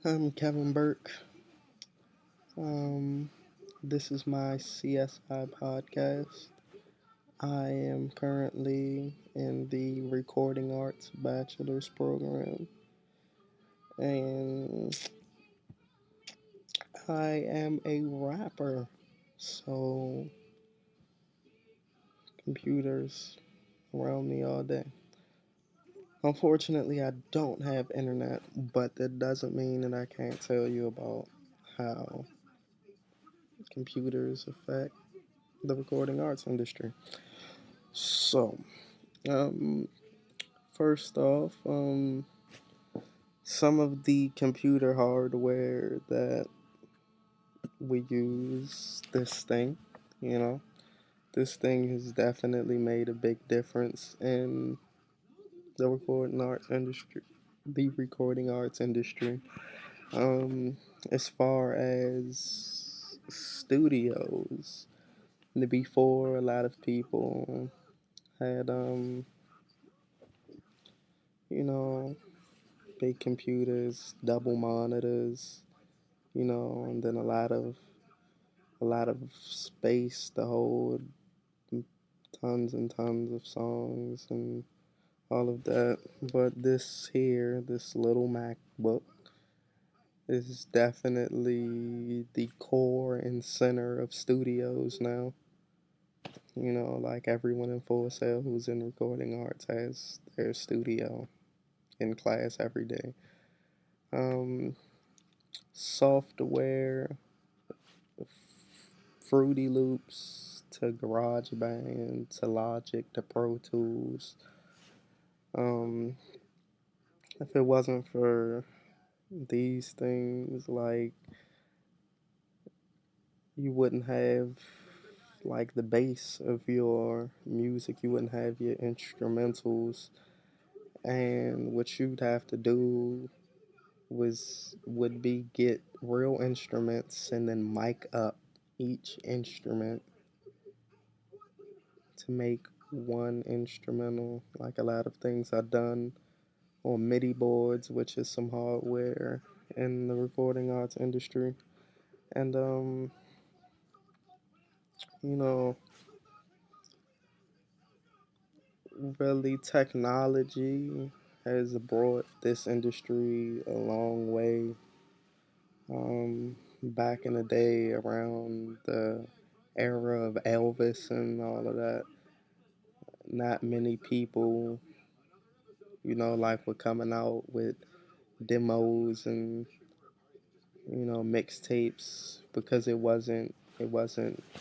I'm Kevin Burke. Um, this is my CSI podcast. I am currently in the Recording Arts Bachelor's program, and I am a rapper. So, computers around me all day. Unfortunately, I don't have internet, but that doesn't mean that I can't tell you about how computers affect the recording arts industry. So, um, first off, some of the computer hardware that we use, you know, this thing has definitely made a big difference in the recording arts industry. The recording arts industry. Um, as far as studios, before a lot of people had you know, big computers, double monitors, and then a lot of space to hold tons and tons of songs and all of that. But this little MacBook is definitely the core and center of studios now. Like everyone in Full Sail who's in recording arts has their studio in class every day. Um, Software, Fruity Loops to GarageBand to Logic to Pro Tools. Um, if it wasn't for these things, like you wouldn't have like the base of your music, you wouldn't have your instrumentals, and what you'd have to do would be get real instruments and then mic up each instrument to make one instrumental. Like a lot of things are done on MIDI boards, which is some hardware in the recording arts industry. And you know, really technology has brought this industry a long way. Back in the day, around the era of Elvis and all of that, not many people, like were coming out with demos and mixtapes because it wasn't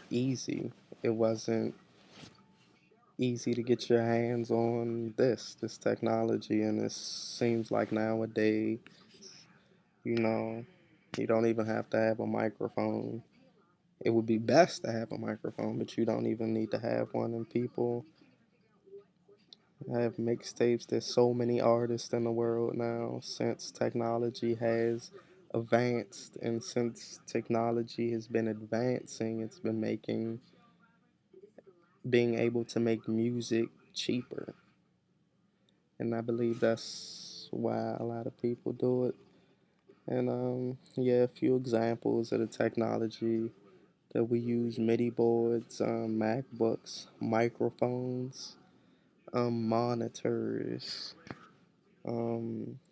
easy. It wasn't easy to get your hands on this technology, and it seems like nowadays, you know, you don't even have to have a microphone. It would be best to have a microphone, but you don't even need to have one. And people have mixtapes. There's so many artists in the world now since technology has advanced, and since technology has been advancing, it's been making being able to make music cheaper. And I believe that's why a lot of people do it. And yeah, a few examples of the technology that we use: MIDI boards, MacBooks, microphones, monitors.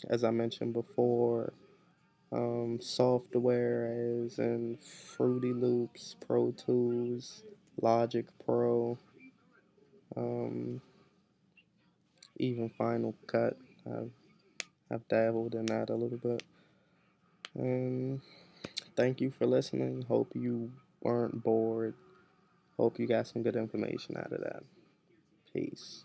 As I mentioned before, software as in Fruity Loops, Pro Tools, Logic Pro, um, even Final Cut. I've, I've dabbled in that a little bit. And thank you for listening. Hope you weren't bored. Hope you got some good information out of that. Peace.